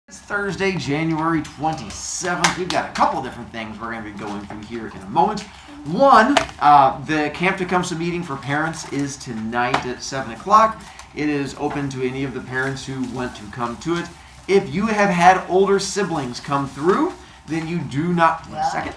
It's Thursday, January 27th. We've got a couple different things we're going to be going through here in a moment. One, the Camp Tecumseh meeting for parents is tonight at 7 o'clock. It is open to any of the parents who want to come to it. If you have had older siblings come through, then you do not... Second?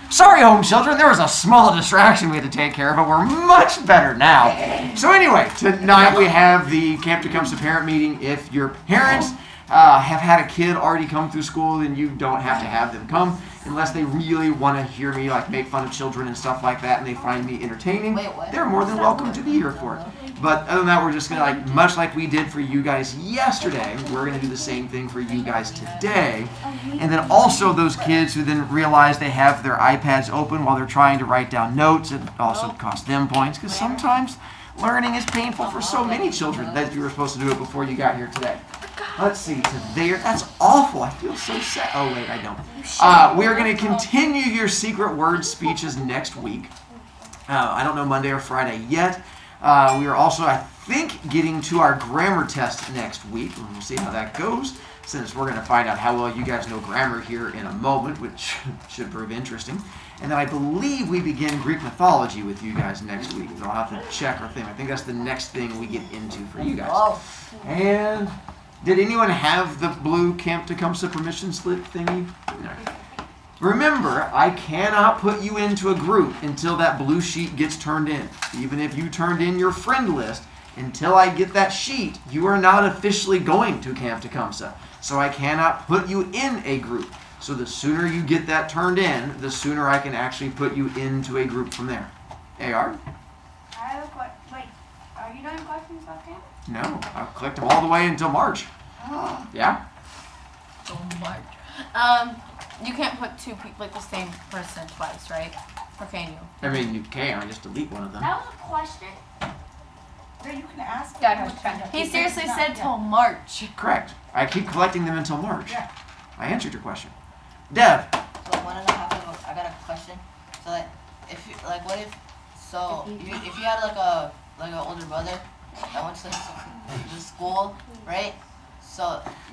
Sorry, home children, there was a small distraction we had to take care of, but we're much better now. So anyway, tonight we have the Camp Tecumseh parent meeting. If your parents have had a kid already come through school, then you don't have to have them come unless they really want to hear me like make fun of children and stuff like that and they find me entertaining. They're more than welcome to be here for it. But other than that, we're just going to, like, much like we did for you guys yesterday, we're going to do the same thing for you guys today. And then also those kids who then realize they have their iPads open while they're trying to write down notes, it also costs them points because sometimes learning is painful for so many children that you were supposed to do it before you got here today. Let's see, that's awful. I feel so sad. Oh, wait, I don't. We are going to continue your secret word speeches next week. I don't know Monday or Friday yet. We are also, I think, getting to our grammar test next week. We'll see how that goes, since we're going to find out how well you guys know grammar here in a moment, which should prove interesting. And then I believe we begin Greek mythology with you guys next week. So I'll have to check our thing. I think that's the next thing we get into for you guys. And did anyone have the blue Camp Tecumseh permission slip thingy? No. Remember, I cannot put you into a group until that blue sheet gets turned in. Even if you turned in your friend list, until I get that sheet, you are not officially going to Camp Tecumseh. So I cannot put you in a group. So the sooner you get that turned in, the sooner I can actually put you into a group from there. AR? I have a question. Wait, are you done questions about camp? No, I've clicked them all the way until March. Yeah? So March. You can't put two people, like the same person twice, right? Or can you? I mean, you can. I just delete one of them. That was a question. Yeah, you can ask. He seriously said till March. Correct. I keep collecting them until March. Yeah. I answered your question. Dev. So one and a half ago, I got a question. So like, if you, like, what if, so if you had like an older brother that went to school, right?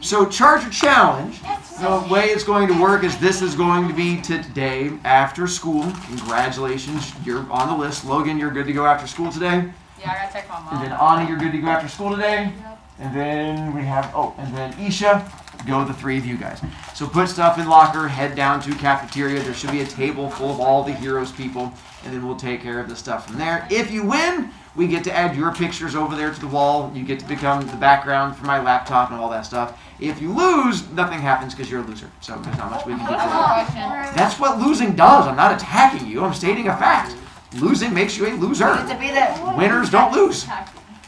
So Charger Challenge, the way it's going to work is this is going to be today after school. Congratulations, you're on the list. Logan, you're good to go after school today. Yeah, I gotta take my mom. And then Anna, you're good to go after school today. And then we have, and then Isha, go the three of you guys. So put stuff in locker, head down to cafeteria. There should be a table full of all the heroes people, and then we'll take care of the stuff from there. If you win, we get to add your pictures over there to the wall. You get to become the background for my laptop and all that stuff. If you lose, nothing happens because you're a loser. So there's not much we can do for you. That's what losing does. I'm not attacking you. I'm stating a fact. Losing makes you a loser. to be there. Winners don't lose.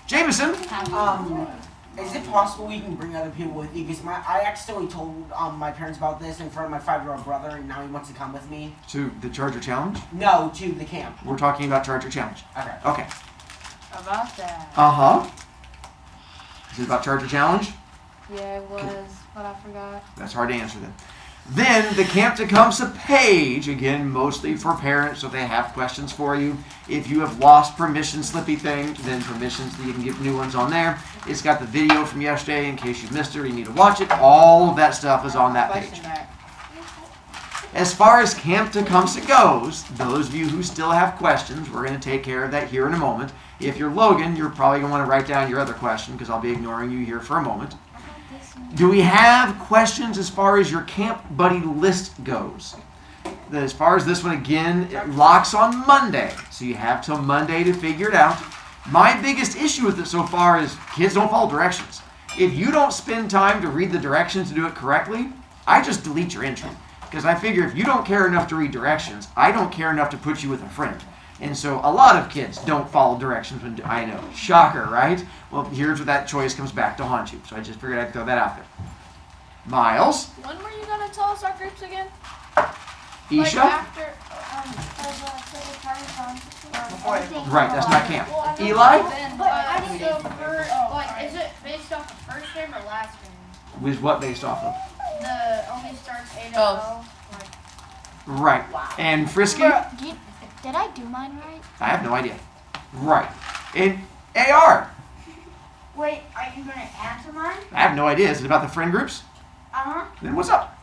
Jameson. Is it possible we can bring other people with you? Because I accidentally told my parents about this in front of my 5-year-old brother, and now he wants to come with me. To the Charger Challenge? No, to the camp. We're talking about Charger Challenge. Okay. Okay. About that. Uh-huh. Is it about Charger Challenge? Yeah, it was, but I forgot. That's hard to answer then. Then the Camp Tecumseh page, again, mostly for parents, so they have questions for you. If you have lost permission slippy thing, then permissions, you can get new ones on there. It's got the video from yesterday in case you missed it or you need to watch it. All of that stuff is on that page. As far as Camp Tecumseh goes, those of you who still have questions, we're going to take care of that here in a moment. If you're Logan, you're probably going to want to write down your other question because I'll be ignoring you here for a moment. Do we have questions as far as your camp buddy list goes? As far as this one, again, it locks on Monday. So you have till Monday to figure it out. My biggest issue with it so far is kids don't follow directions. If you don't spend time to read the directions to do it correctly, I just delete your entry. Because I figure if you don't care enough to read directions, I don't care enough to put you with a friend. And so a lot of kids don't follow directions when I know. Shocker, right? Well, here's where that choice comes back to haunt you. So I just figured I'd throw that out there. Miles? When were you gonna tell us our groups again? Isha? Like after, Right, that's not camp. Eli? But I didn't go for, like, is it based off the first name or last name? Was what based off of? The only starts A to Oh. O. Like, Right. And Frisky? did I do mine right? I have no idea. Right. And AR? Wait, are you gonna answer mine? I have no idea. Is it about the friend groups? Uh-huh. Then what's up?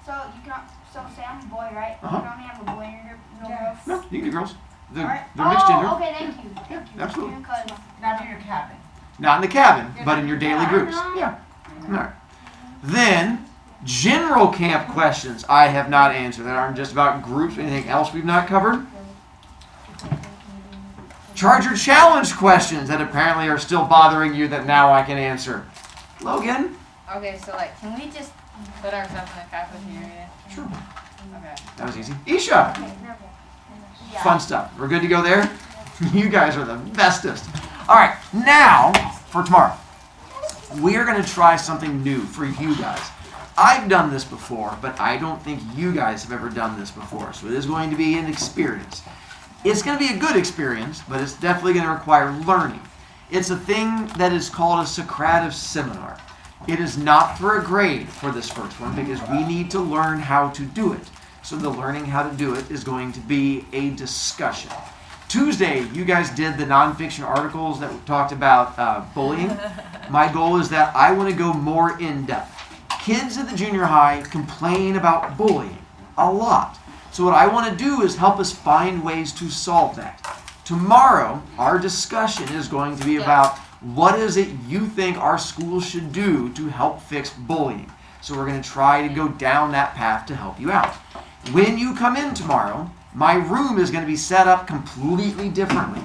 So you can so say I'm a boy, right? Uh-huh. You can only have a boy in your group, no girls. No, you can do girls. They're, Alright. they're mixed gender. Okay, thank you. Thank you. absolutely. Because Not in your cabin. Not in the cabin, but in your daily Yeah, I groups. know. Yeah. All right. Then, general camp questions I have not answered that aren't just about groups. Anything else we've not covered? Charger challenge questions that apparently are still bothering you that now I can answer. Logan? Okay, so like, can we just put ourselves in the cafeteria? Sure. Okay. That was easy. Isha? yeah. Fun stuff. We're good to go there? You guys are the bestest. All right, now for tomorrow. We're going to try something new for you guys. I've done this before, but I don't think you guys have ever done this before. So it is going to be an experience. It's going to be a good experience, but it's definitely going to require learning. It's a thing that is called a Socrative seminar. It is not for a grade for this first one because we need to learn how to do it. So the learning how to do it is going to be a discussion. Tuesday, you guys did the nonfiction articles that talked about bullying. My goal is that I want to go more in depth. Kids at the junior high complain about bullying a lot. So what I want to do is help us find ways to solve that. Tomorrow, our discussion is going to be about what is it you think our school should do to help fix bullying. So we're going to try to go down that path to help you out. When you come in tomorrow, my room is going to be set up completely differently.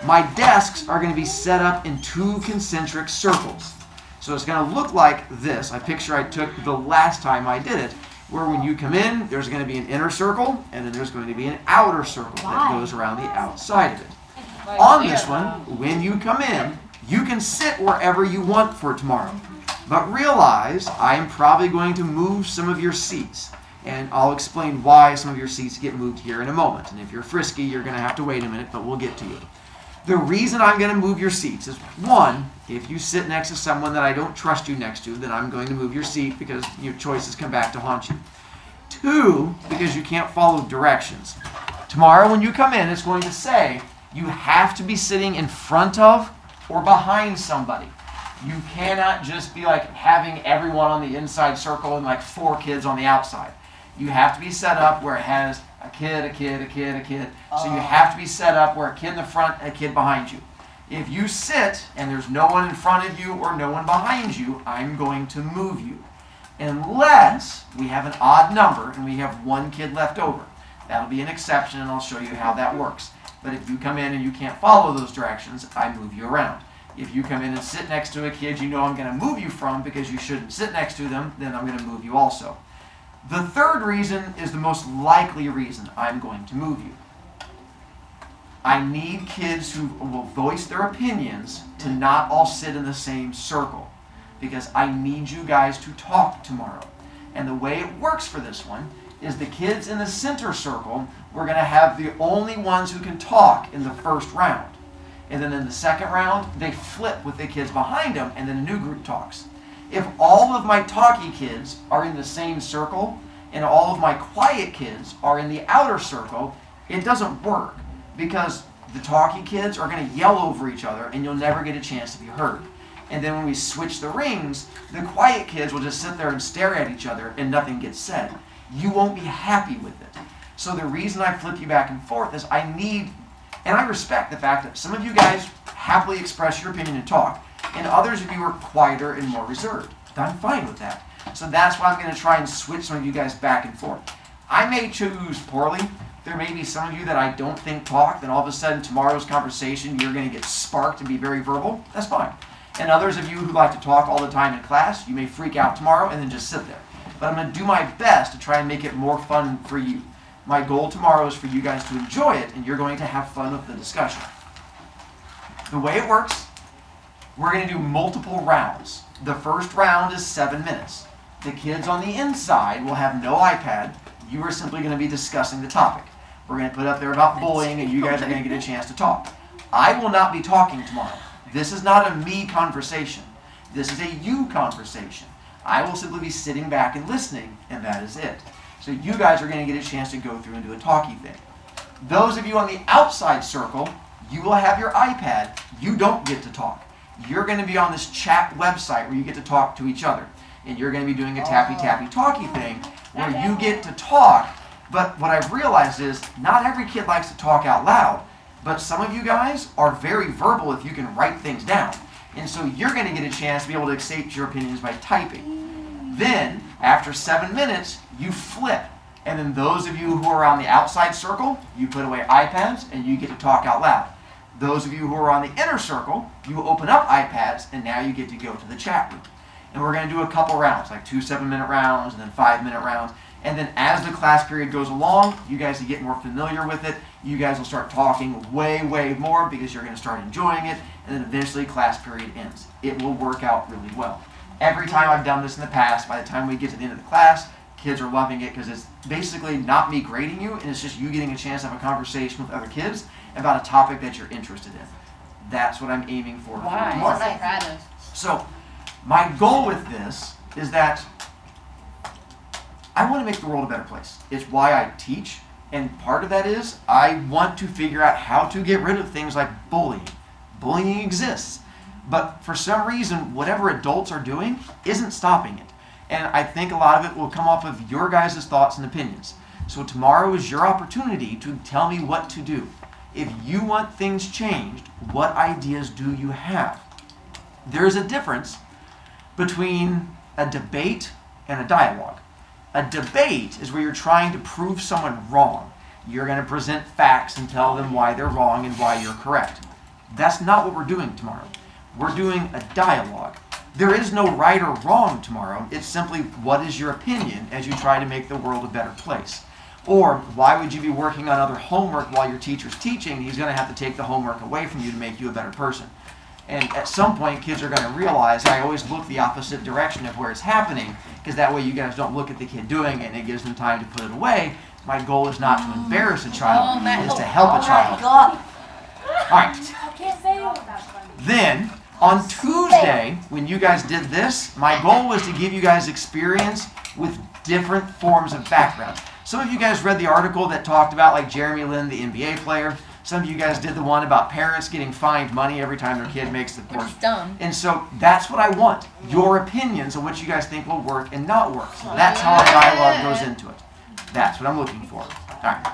My desks are going to be set up in 2 concentric circles. So it's going to look like this. I picture I took the last time I did it, where when you come in, there's going to be an inner circle, and then there's going to be an outer circle that goes around the outside of it. On this one, when you come in, you can sit wherever you want for tomorrow. But realize I am probably going to move some of your seats. And I'll explain why some of your seats get moved here in a moment. And if you're frisky, you're going to have to wait a minute, but we'll get to you. The reason I'm going to move your seats is, 1, if you sit next to someone that I don't trust you next to, then I'm going to move your seat because your choices come back to haunt you. 2, because you can't follow directions. Tomorrow when you come in, it's going to say you have to be sitting in front of or behind somebody. You cannot just be like having everyone on the inside circle and like 4 kids on the outside. You have to be set up where it has a kid, a kid, a kid, a kid. So you have to be set up where a kid in the front, a kid behind you. If you sit and there's no one in front of you or no one behind you, I'm going to move you. Unless we have an odd number and we have 1 kid left over. That'll be an exception and I'll show you how that works. But if you come in and you can't follow those directions, I move you around. If you come in and sit next to a kid you know I'm going to move you from because you shouldn't sit next to them, then I'm going to move you also. The third reason is the most likely reason I'm going to move you. I need kids who will voice their opinions to not all sit in the same circle because I need you guys to talk tomorrow. And the way it works for this one is the kids in the center circle, we're going to have the only ones who can talk in the first round. And then in the second round, they flip with the kids behind them, and then a new group talks. If all of my talky kids are in the same circle, and all of my quiet kids are in the outer circle, it doesn't work. Because the talky kids are going to yell over each other, and you'll never get a chance to be heard. And then when we switch the rings, the quiet kids will just sit there and stare at each other, and nothing gets said. You won't be happy with it. So the reason I flip you back and forth is I need... And I respect the fact that some of you guys happily express your opinion and talk, and others of you are quieter and more reserved. I'm fine with that. So that's why I'm going to try and switch some of you guys back and forth. I may choose poorly. There may be some of you that I don't think talk, then all of a sudden tomorrow's conversation you're going to get sparked and be very verbal. That's fine. And others of you who like to talk all the time in class, you may freak out tomorrow and then just sit there. But I'm going to do my best to try and make it more fun for you. My goal tomorrow is for you guys to enjoy it, and you're going to have fun with the discussion. The way it works, we're going to do multiple rounds. The first round is 7 minutes. The kids on the inside will have no iPad. You are simply going to be discussing the topic. We're going to put up there about bullying, and you guys are going to get a chance to talk. I will not be talking tomorrow. This is not a me conversation. This is a you conversation. I will simply be sitting back and listening, and that is it. So you guys are going to get a chance to go through and do a talky thing. Those of you on the outside circle, you will have your iPad. You don't get to talk. you're going to be on this chat website where you get to talk to each other. And you're going to be doing a tappy-tappy-talky thing where you get to talk. But what I've realized is not every kid likes to talk out loud. But some of you guys are very verbal if you can write things down. And so you're going to get a chance to be able to state your opinions by typing. Then, after 7 minutes, you flip. And then those of you who are on the outside circle, you put away iPads and you get to talk out loud. Those of you who are on the inner circle, you open up iPads and now you get to go to the chat room. And we're going to do a couple rounds, like 2 7-minute rounds and then 5-minute rounds. And then as the class period goes along, you guys will get more familiar with it. You guys will start talking way, way more because you're going to start enjoying it. And then eventually class period ends. It will work out really well. Every time I've done this in the past, by the time we get to the end of the class, kids are loving it because it's basically not me grading you, and it's just you getting a chance to have a conversation with other kids about a topic that you're interested in. That's what I'm aiming for. Why? tomorrow. Socrative. So, my goal with this is that I want to make the world a better place. It's why I teach, and part of that is I want to figure out how to get rid of things like bullying. Bullying exists, but for some reason, whatever adults are doing isn't stopping it. And I think a lot of it will come off of your guys' thoughts and opinions. So tomorrow is your opportunity to tell me what to do. If you want things changed, what ideas do you have? There's a difference between a debate and a dialogue. A debate is where you're trying to prove someone wrong. You're going to present facts and tell them why they're wrong and why you're correct. That's not what we're doing tomorrow. We're doing a dialogue. There is no right or wrong tomorrow. It's simply what is your opinion as you try to make the world a better place. Or why would you be working on other homework while your teacher's teaching? He's going to have to take the homework away from you to make you a better person. And at some point, kids are going to realize I always look the opposite direction of where it's happening, because that way you guys don't look at the kid doing it and it gives them time to put it away. My goal is not to embarrass a child, it's to help a child. All right. Then, on Tuesday, when you guys did this, my goal was to give you guys experience with different forms of background. Some of you guys read the article that talked about like Jeremy Lin, the NBA player. Some of you guys did the one about parents getting fined money every time their kid makes the course. Which is dumb. And so that's what I want. Your opinions on what you guys think will work and not work. So that's how our dialogue goes into it. That's what I'm looking for. All right.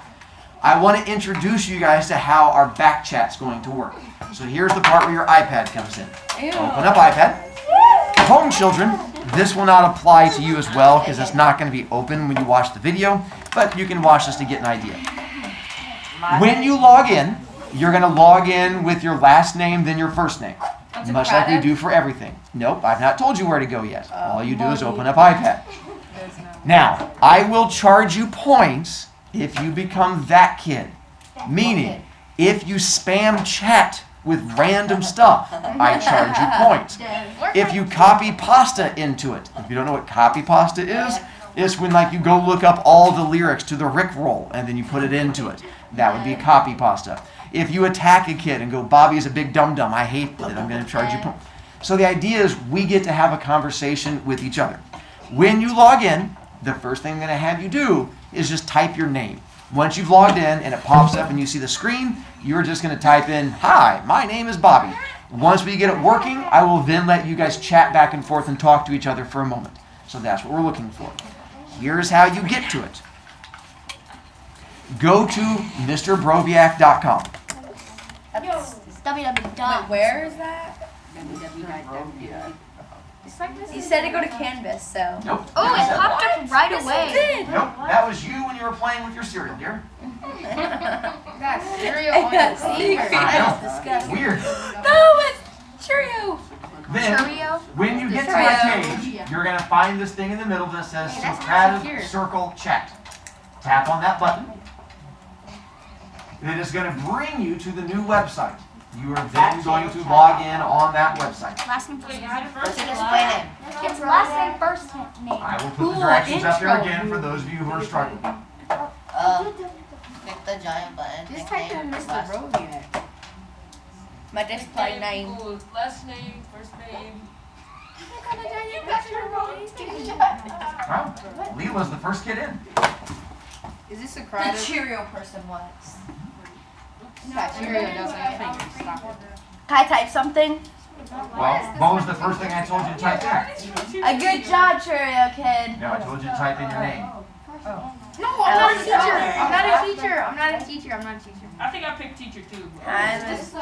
I want to introduce you guys to how our back chat's going to work. So here's the part where your iPad comes in. Open up iPad. Home children, this will not apply to you as well because it's not going to be open when you watch the video, but you can watch this to get an idea. When you log in, you're going to log in with your last name, then your first name. Much like we do for everything. Nope, I've not told you where to go yet. All you do is open up iPad. Now, I will charge you points if you become that kid. Meaning, if you spam chat with random stuff, I charge you points. If you copy pasta into it, if you don't know what copy pasta is, it's when like you go look up all the lyrics to the Rickroll and then you put it into it. That would be copy pasta. If you attack a kid and go, Bobby's a big dum-dum, I hate it, I'm going to charge you points. So the idea is we get to have a conversation with each other. When you log in, the first thing I'm going to have you do is just type your name. Once you've logged in and it pops up and you see the screen, you're just going to type in, "Hi, my name is Bobby." Once we get it working, I will then let you guys chat back and forth and talk to each other for a moment. So that's what we're looking for. Here's how you get to it. Go to MrBroviac.com. www. Wait, where is that? You said to go to Canvas, so. Nope. Oh, it popped up right Yes, away. it did. Nope, that was you when you were playing with your cereal, dear. Got cereal on your finger. I know. That's disgusting. Weird. No, it's Cheerio. Then, Cheerio? when you get to my page, you're going to find this thing in the middle that says Hey, that's Socrative secure. Circle Chat. Tap on that button. It is going to bring you to the new website. You are then going to log in on that website. Last name, first name. What's your display name? It's last name, first name. I will put the directions up there again for those of you who are struggling. Click the giant button. Just type in nickname, Mr. last- Brovicast. My display name. Last name, first name. Well, Leela's the first kid in. Is this The Socrative? Cheerio person was. That Cheerio doesn't have fingers. Stop it. Can I type something? Well, what was the first thing I told you to type in? A good job, Cheerio kid. No, I told you to type in your name. No, I'm not a teacher. I'm not a teacher. I'm not a teacher. I'm not a teacher. I think I picked teacher too.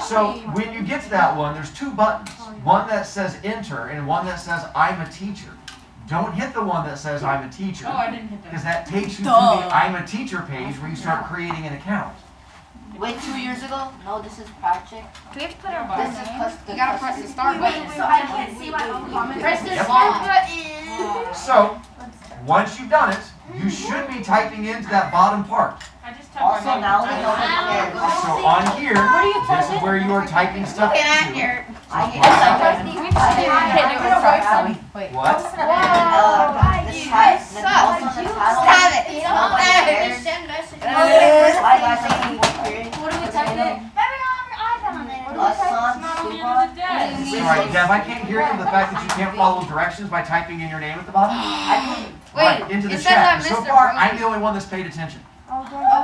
So when you get to that one, there's two buttons. One that says enter and one that says I'm a teacher. Don't hit the one that says I'm a teacher, Oh, I didn't hit because that. that takes you to the I'm a teacher page where you start creating an account. Wait, 2 years ago? No, this is project. Do we have to put our This is You gotta press the start button. so I can't see my own comments. Press the Yep. start button. So once you've done it, you should be typing into that bottom part. I just typed my Also, name. now they nobody cares. So on here, this is where you are typing stuff Get out into. here. I hate it. Wait. What? This type, then also the title. Stop it. It's nobody cares. Just send messages. Why guys saying what period? What do we type in? Son, Not on the super. end of the day. Sorry, Dev, I can't hear you. The fact that you can't follow directions by typing in your name at the bottom. Right, into the it says chat. I'm So Mr. far, Brody. I'm the only one that's paid attention. Oh,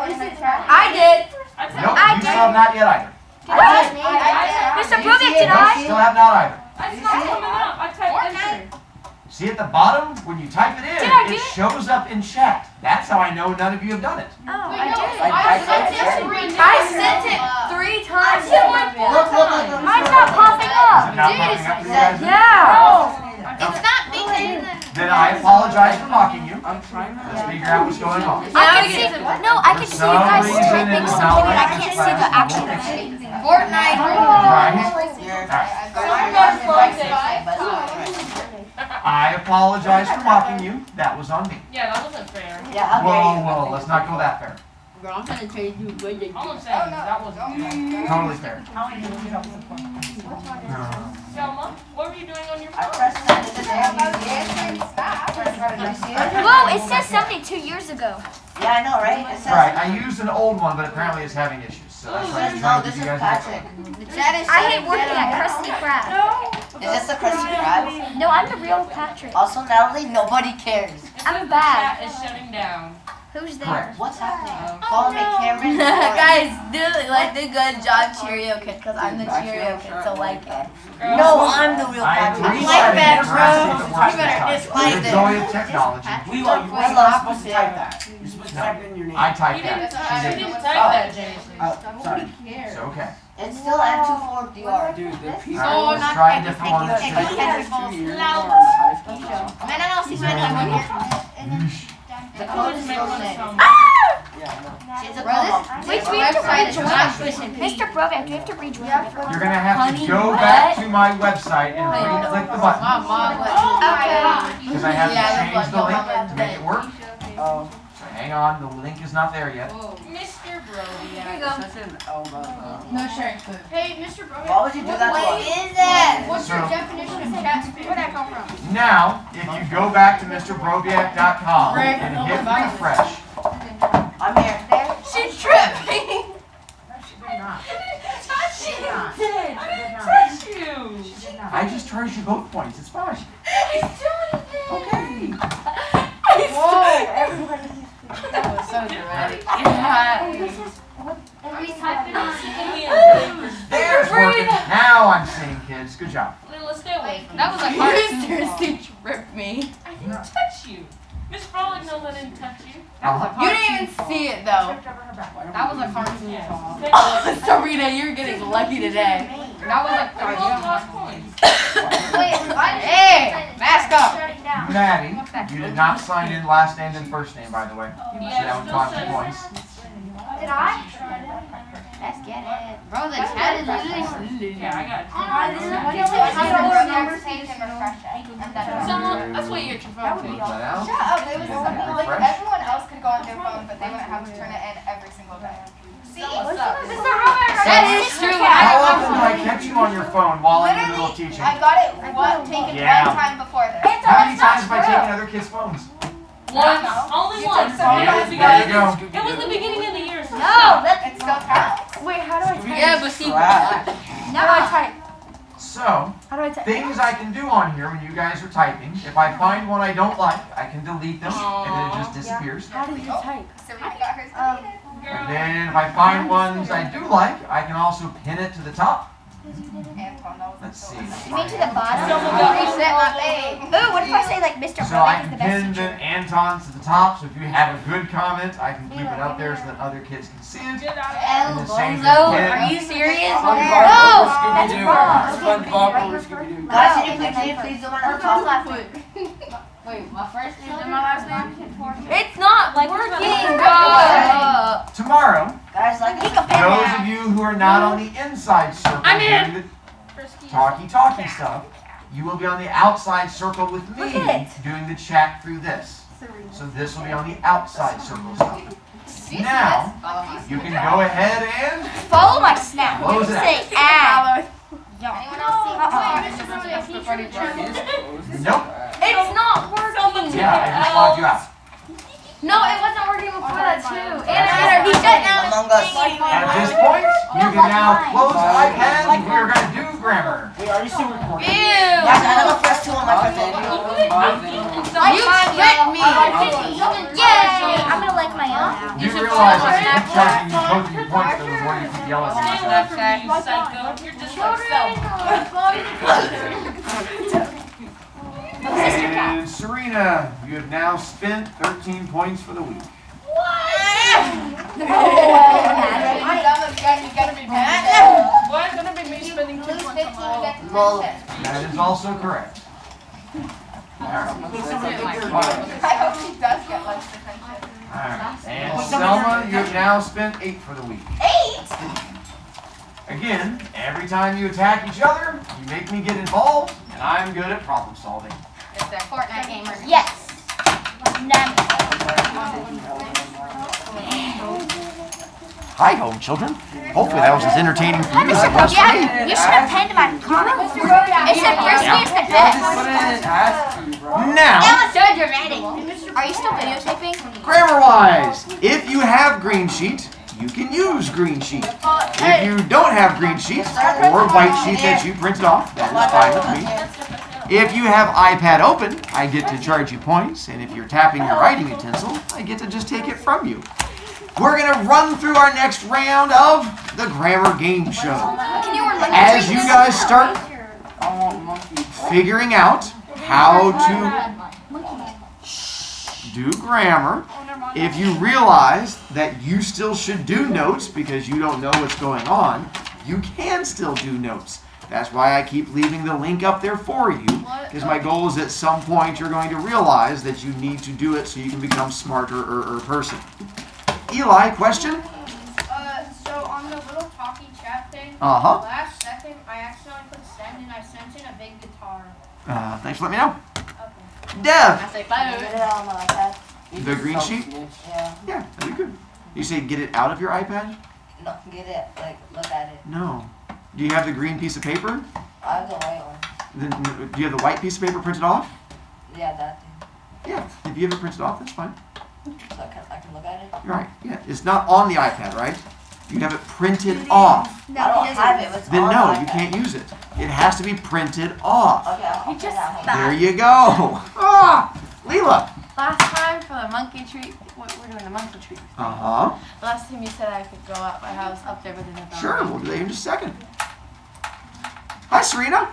is it I did. I typed, Nope, you still have not yet either. Mr. Brovic, did Nope, I? still have not either. it's not coming up. I typed enter. See at the bottom, when you type it in, Did I do it it? shows up in chat. That's how I know none of you have done it. Oh, I did. I sent did. it 3 times. I sent it 3 times. Look. Mine's not popping Is up. it not popping up for you guys? Yeah. It's not being Then I apologize for mocking you. I'm trying to. Let's figure out what's going on. I can see. No, I can see you guys For some reason, typing it is something, not but I letting can't us see the class actual move. thing. Fortnite. I apologize for mocking you. That was on me. Yeah, that wasn't fair. Yeah, how dare you? Whoa, let's not go that fair. All I'm saying is that wasn't fair. Totally fair. Selma, what were you doing on your I phone? pressed send in the damn UCA. Whoa, it says something 2 years ago. Yeah, I know, right? It says. Right, I used an old one, but apparently it's having issues. So that's why I'm No, trying to this give is you guys a Patrick. different I hate working at Krusty Krab. Is this the Krusty Krab? No, I'm the real Patrick. Also, Natalie, nobody cares. I'm bad. Chat is shutting down. Who's there? Correct. What's happening? Follow me, Cameron. Guys, do like the good job Cheerio kid, because I'm the Cheerio kid, so like it. No, I'm the real I am Patrick. resetting that, it. We're gonna see if it works You better this time. dislike The it. joy of technology. We are not supposed to type that. You're supposed to type it in your name. I You typed didn't, that. She you didn't. didn't type that, Jason. Sorry. It's okay. It's still M24DR. Dude, the people. Alright, let's try a different one. That's Let's like try- 2 years ago. The code is still the same. Yeah, no. She's a co-op. Wait, do we have to rejoin? Mr. Brovic, do we have to rejoin? You're gonna have to go back to my website and re-click the button. Because I have to change the link to make it work. Oh. So hang on, the link is not there yet. Mr. Brody. Here you go. Such an elbow. No sharing food. Hey, Mr. Brovic. Why would you do that to us? is that? What's So- your definition of chat spam? Where'd that come from? Now, if you go back to MrBroviac.com and hit refresh, I'm here. She's tripping. Touch you. I just charged you both points. It's fine. Okay. That was so dramatic. Are we typing on? There's working. Now I'm seeing kids. Good job. Let's stay away from That was this. a hard seriously tripped me. I didn't touch you. Miss Frolic knows I didn't touch you. You didn't even see it though. That was a cartoon. Yes. Oh, Serena, you're getting lucky today. That was a cartoon. Hey, mask up. Maddie, you did not sign in last name and first name, by the way. So that would cost you points. Did I? Let's get it. Bro, the chat is literally. Yeah, I got it. Someone, that's why you get your phone too. Close that out. Shut up. It was something like Refresh. everyone else could go on their phone, but they wouldn't have to turn it in every single day. See? What's up? That is true. How often do I catch you on your phone while in the middle of teaching? I got it taken Yeah. one time before this. How many times have I taken other kids' phones? Once. Only once. There There you go. It was the beginning of the year. So It still counts. Wait, how do I type? Yeah, but see, Crap. now I type. So, How do I type? things I can do on here when you guys are typing. If I find one I don't like, I can delete them, and then it just disappears. How do you type? So we got hers deleted. And then if I find ones I do like, I can also pin it to the top. And Let's see. You mean to the bottom? Reset my page. Ooh, what if I say like Mr. So I Brovicast is the can best pin teacher? the Antons to the top, so if you have a good comment, I can keep it up there so that other kids can see it. And the same for Bozo, the are kid. you serious? No, that's wrong. Guys, can you please do my last name? Wait, my first name and my last name? It's not working. Tomorrow, Guys, like He it. can pen those that. of you who are not on the inside circle I'm in. doing the talky stuff, you will be on the outside circle with me Look at it. doing the chat through this. So this will be on the outside circle stuff. Now, you can go ahead and Follow my snap. Close it out. Say add. Anyone else see? nope. It's not working. Yeah, I just logged you out. No, it wasn't working before that too. He shut down Among Us. At this point, you can now close iPad and we're going to do grammar. Wait, are you still recording? Ew. Guys, I have a first two on my first name. You tricked me. Yay! I'm gonna like my own. You realize that if you charging you both of your points, there was one you keep yelling at yourself. You're just like self. And Serena, you have now spent 13 points for the week. You gotta be mad. Why is gonna be me spending 2 points on my Well, That is also correct. Alright. I hope he does get less attention. Alright. And Selma, you have now spent 8 for the week. 8? Again, every time you attack each other, you make me get involved, and I'm good at problem solving. It's that Fortnite gamer. Yes. Hi, home children. Hopefully that was as entertaining for you as it was for me. Yeah, you should have penned my comment. It said Brisky is the best. Now, That was so dramatic. Are you still videotaping? grammar-wise, if you have green sheet, you can use green sheet. If you don't have green sheet or white sheet that you printed off, that is fine with me. If you have iPad open, I get to charge you points, and if you're tapping your writing utensil, I get to just take it from you. We're going to run through our next round of the Grammar Game Show. Can you remember? As you guys start figuring out how to do grammar, if you realize that you still should do notes because you don't know what's going on, you can still do notes. That's why I keep leaving the link up there for you, because my goal is at some point you're going to realize that you need to do it so you can become smarter person. Eli, question? So on the little talkie chat thing, Uh-huh. last second I accidentally put send and I sent in a big guitar. Thanks for letting me know. Okay. Dev, I say bye. the green sheet? Yeah. Yeah, that'd be good. You say get it out of your iPad? No, get it. Like, look at it. No. Do you have the green piece of paper? I have the white one. Then, do you have the white piece of paper printed off? Yeah, that thing. Yeah, if you have it printed off, that's fine. So I can look at it. You're right. Yeah, it's not on the iPad, right? You have it printed off. I don't have it. It's Then on no, my you iPad. can't use it. It has to be printed off. Okay, I'll put it out. There you go. Ah, Leela. Last time for the monkey treat, we're doing the monkey treat. Uh-huh. The last time you said I could go out my house up there within the Sure, we'll do that in just a second. Hi, Serena.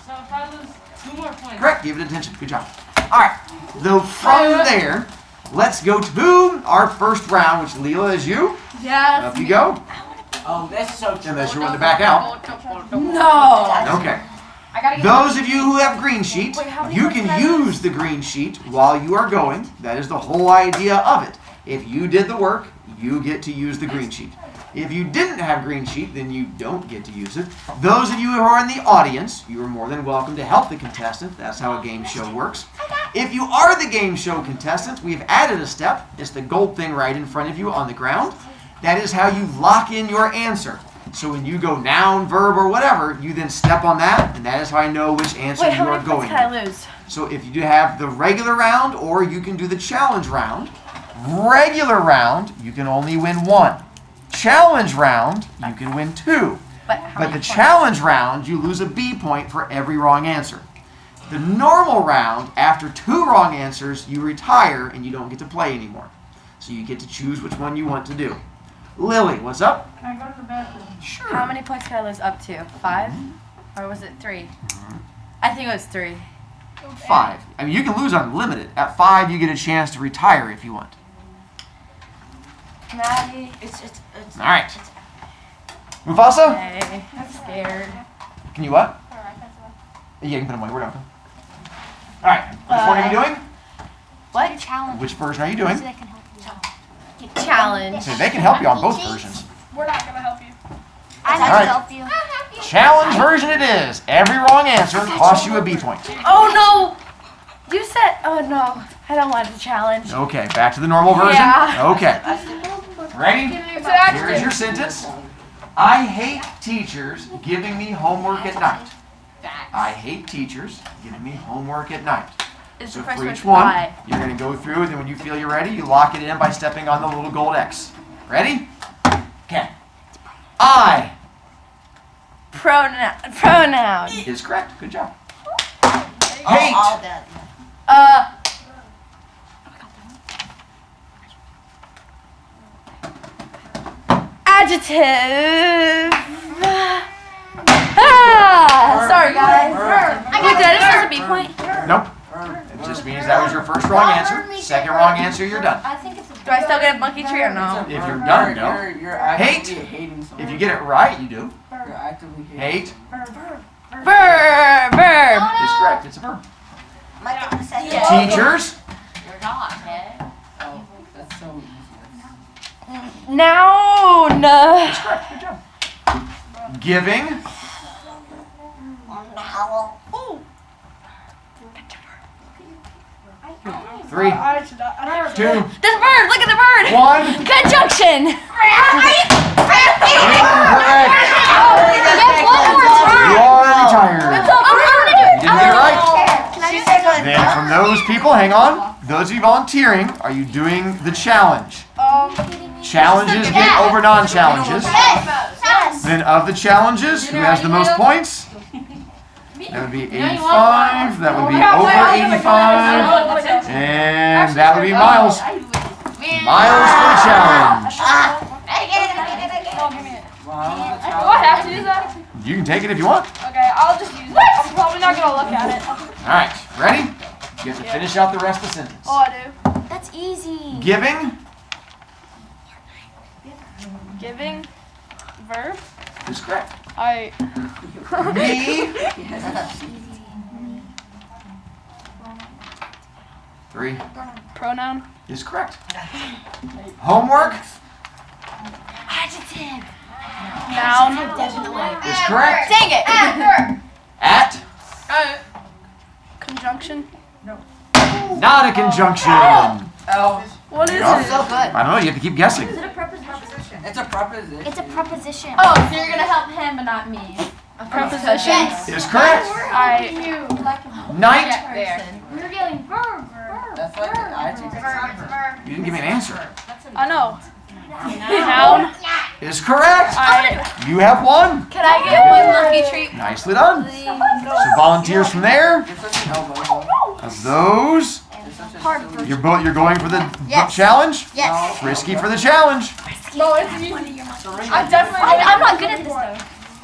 So if I lose 2 more points. Correct, give it attention. Good job. All right, though from there, let's go to boom, our first round, which Leela is you. Yes. Up you go. Oh, that's so true. Unless you want to back out. No. Okay. I gotta get Those of you who have green sheet, Wait, how many you points can did I use the green sheet while you are going. That is the whole idea of it. If you did the work, you get to use the green sheet. If you didn't have green sheet, then you don't get to use it. Those of you who are in the audience, you are more than welcome to help the contestant. That's how a game show works. If you are the game show contestant, we've added a step. It's the gold thing right in front of you on the ground. That is how you lock in your answer. So when you go noun, verb, or whatever, you then step on that, and that is how I know which answer Wait, you how are many going points can with. I lose? So if you do have the regular round, or you can do the challenge round. Regular round, you can only win 1. Challenge round, you can win 2. But how But many the points? challenge round, you lose a B point for every wrong answer. The normal round, after 2 wrong answers, you retire and you don't get to play anymore. So you get to choose which one you want to do. Lily, what's up? Can I go to the bathroom? Sure. How many points can I lose up to? 5? Or was it 3? I think it was 3. 5. I mean, you can lose unlimited. At 5, you get a chance to retire if you want. Maddie. It's All right. Mufasa? Hey, I'm scared. Can you what? Yeah, you can put them away. We're done. All right. Which one are you doing? What? Challenge. Which version are you doing? So they can help you. Challenge. So they can help you on both versions. We're not gonna help you. I All can right. help you. Challenge version it is. Every wrong answer costs you a B point. Oh no! You said, oh no. I don't want to challenge. Okay, back to the normal version. Yeah. Okay. Ready? It's an Here is your sentence. I hate teachers giving me homework at night. I hate teachers giving me homework at night. It's So the first for one each to one, buy. you're going to go through, and then when you feel you're ready, you lock it in by stepping on the little gold X. Ready? Okay. I Pronoun. is correct. Good job. all Hate. that. Adjective. Sorry guys. Wait, did I just lose a B point? Nope. It just means that was your first wrong answer. Second wrong answer, you're done. Do I still get a monkey tree or no? If you're done, no. You're Hate. actively hating someone. If you get it right, you do. You're actively hating. Hate Verb. is correct. It's a verb. Yeah. Teachers. You're not, man. Oh, that's so easy. Noun. Is correct. Good job. Giving. Three, two, There's a bird. Look at the bird. one. Conjunction. Incorrect. You Oh, are retired. You didn't get it right. Then from those people, hang on. Those of you volunteering, are you doing the challenge? Challenges get over non-challenges. Then of the challenges, who has the most points? That would be 85. That would be over 85. And that would be Miles. Miles for the challenge. Do I have to use that? You can take it if you want. Okay, I'll just use it. I'm probably not gonna look at it. All right, ready? You have to finish out the rest of the sentence. Oh, I do. That's easy. Giving Giving. Verb. is correct. I. Me. 3 Pronoun. is correct. Homework Adjective. Noun. is correct. Dang it. At, Conjunction. not a conjunction. Oh, What is Yeah. it? So good. I don't know, you have to keep guessing. it's a preposition. It's a preposition. Oh, so you're gonna help him but not me. A preposition. Is correct. I. Night, There. We're getting verb. That's like an adjective. you didn't give me an answer. I know. Noun. Is correct. I. You have one. Can I get one lucky treat? Nicely done. So volunteers from there. You're such an elbow. Of those, You're such a silly. you're going for the Yes. challenge. Yes. Risky for the challenge. No, it's easy. I'm definitely. I'm not good at this though.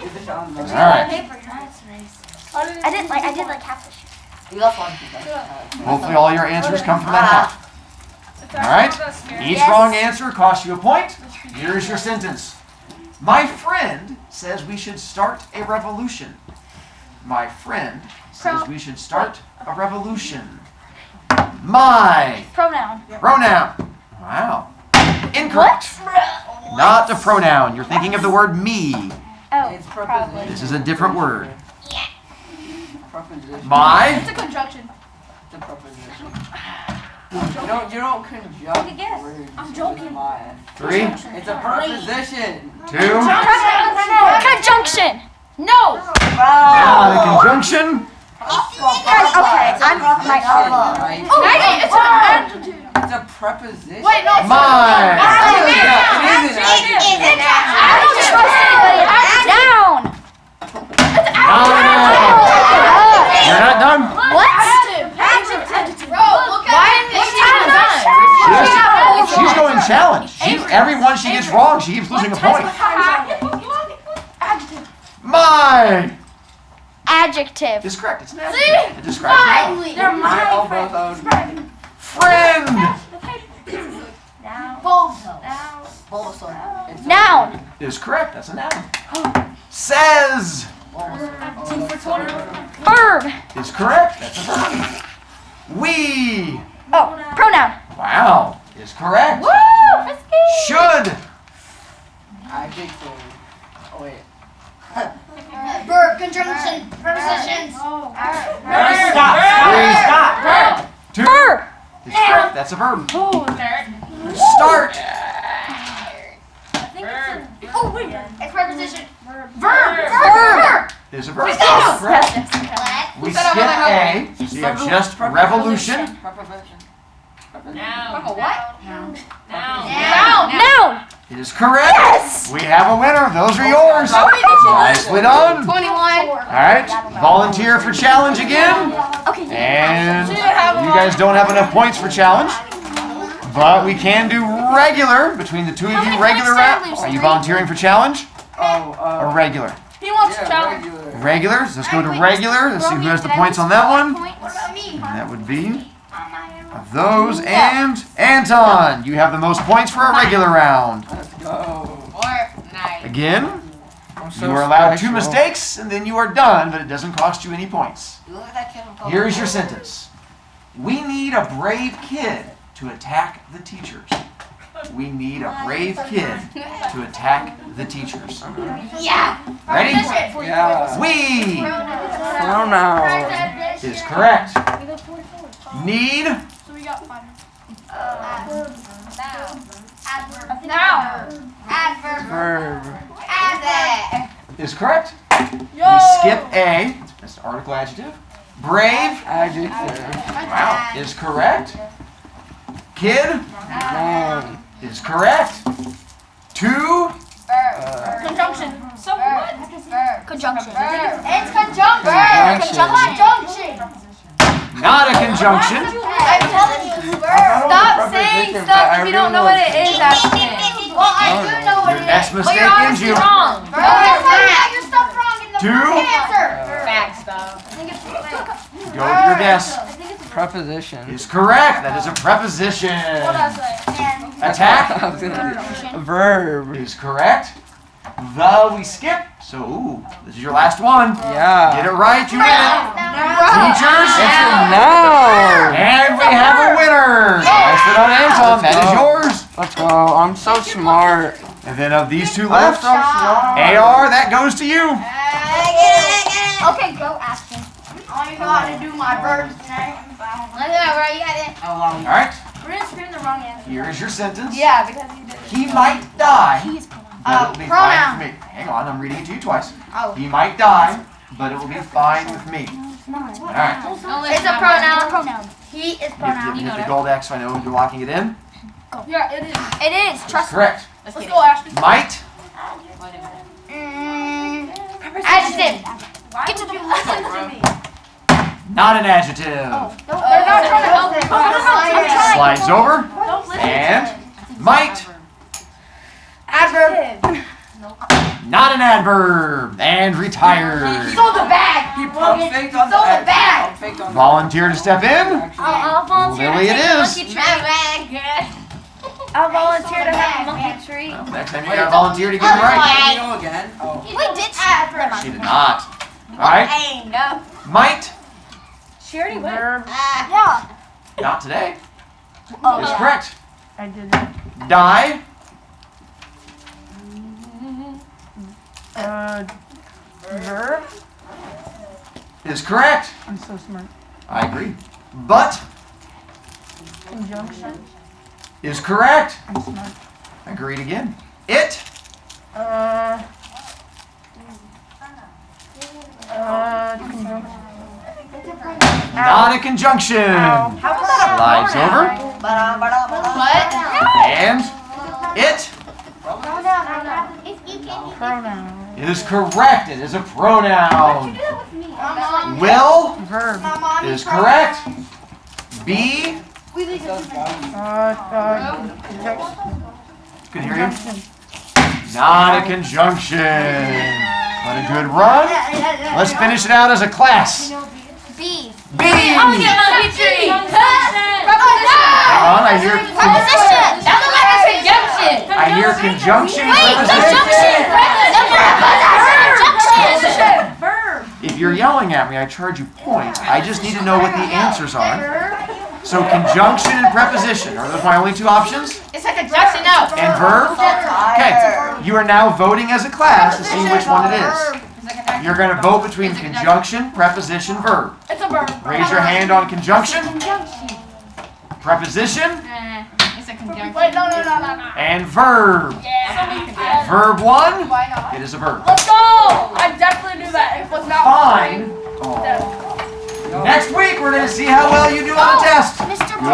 You're the challenge. All right. I did like half the shit. You lost one. Hopefully all your answers come from that half. All right. Each wrong answer costs you a point. Here's your sentence. My friend says we should start a revolution. My friend says we should start a revolution. My Pronoun. pronoun. Wow. Incorrect. Not a pronoun. You're thinking of the word me. Oh, It's preposition. This is a different word. Preposition. My It's a conjunction. It's a preposition. You don't conjunct guess. words. I'm joking. My. 3, It's a preposition. 2. Conjunction. No. Not a conjunction. Okay, I'm my Right? Maggie, it's an adjective. It's a preposition. Wait, no. It's My. Yeah, it is an adjective. I don't trust anybody. Down. You're not done. What? Adjective. Bro, look at She's going challenge. Every one she gets wrong, she keeps losing a point. Adjective. My. adjective. Is correct. It's an adjective. It describes a noun. They're my Oh, friends. both of them. Friend Bulbasaur. Noun. is correct. That's a noun. Says Verb. is correct. That's a verb. We. Oh, pronoun. Wow. Is correct. Woo! Frisky. Should. Adjective. Oh, wait. Verb, conjunction, prepositions. Stop. To. Verb. Is correct. That's a verb. Oh, Start. Oh, wait. It's preposition. Verb. Is a verb. Is correct. We skip A. So you have just revolution. Noun. It is correct. Yes. We have a winner. Those are yours. Nicely done. 21. All right. Volunteer for challenge again. Okay. And you guys don't have enough points for challenge. But we can do regular between the two of you. Regular round. Are you volunteering for challenge or regular? He wants to Yeah, challenge. regular. Regular. Let's go to regular. Let's see who has the points on that one. What about me? And that would be of those and Anton. You have the most points for a regular round. Let's go. Again, I'm so you are allowed 2 special. mistakes and then you are done, but it doesn't cost you any points. You look at that kid from Colorado. Here is your sentence. We need a brave kid to attack the teachers. We need a brave kid to attack the teachers. Yeah. Ready? Yeah. We Pronoun. is correct. Need So we got 5. Adverb. Noun. Adverb. Verb. Adverb. is correct. We skip A. That's an article adjective. Brave Adjective. wow, is correct. Kid Noun. is correct. To Conjunction. So what? Conjunction. It's conjunction. Conjunction. not a conjunction. I'm telling you, verb. Stop saying stuff if you don't know what it is, Ashton. Well, I do know what Your it next is. But mistake you're is obviously you. wrong. Verb. You got your stuff wrong in the Two. answer. Facts, though. Go to your desk. Preposition. Is correct. That is a preposition. Attack I was gonna Verb. is correct. The we skip. So ooh, this is your last one. Yeah. Get it right, you win it. Teachers. It's a noun. And we have a winner. Nicely done, Anton. That is yours. Let's go. I'm so smart. And then of these two I'm left, so smart. AR, that goes to you. Okay, go Ashton. I know how to do my verbs tonight. All right. We're gonna scream the wrong answer. Here is your sentence. Yeah, because you did it. He might die, He is pronoun. but it will be fine with me. Hang on, I'm reading it to you twice. He might die, but it will be fine with me. All right. It's a pronoun. Pronoun. He is You have pronoun. to hit the gold X so I know you're locking it in. Yeah, it is. It is. Trust me. Correct. Let's go, Ashton. Might Adjective. Get to the listen to me. not an adjective. They're not trying Slides over Don't listen. and might Adverb. not an adverb and retired. Stole the bag. He pump faked on Stole the the bag. pump faked on the Volunteer to step in. Actually, I'll volunteer Lily, to it take a is. monkey tree. I'll volunteer to have a monkey tree. Well, next time you gotta volunteer to get it right. Can you go again? Oh. Wait, did she? She did not. All right. Hey, no. Might She already went. Yeah. not today Oh, is yeah. correct. I did it. Die Verb. is correct. I'm so smart. I agree. But Conjunction. is correct. I'm smart. Agreed again. It Conjunction. not a conjunction. How was that Slides over and it pronoun? is correct. It is a pronoun. Will Verb. is correct. Be Conjunction. can hear you. Not a conjunction. What a good run. Let's finish it out as a class. B. B. Oh, we get monkey tree. Hang on, I hear. Preposition. That looks like a conjunction. I hear conjunction. Wait, conjunction. Conjunction. Verb. If you're yelling at me, I charge you points. I just need to know what the answers are. So conjunction and preposition. Are those my only two options? It's a conjunction, no. And verb? Okay. You are now voting as a class to see which one it is. You're going to vote between conjunction, preposition, verb. It's a verb. Raise your hand on conjunction. Preposition. It's a conjunction. Wait, no. And verb. Yeah. Verb 1. Why not? It is a verb. Let's go! I definitely knew that. It was not Fine. Oh. Next week, we're going to see how well you do on the test. Mr. Good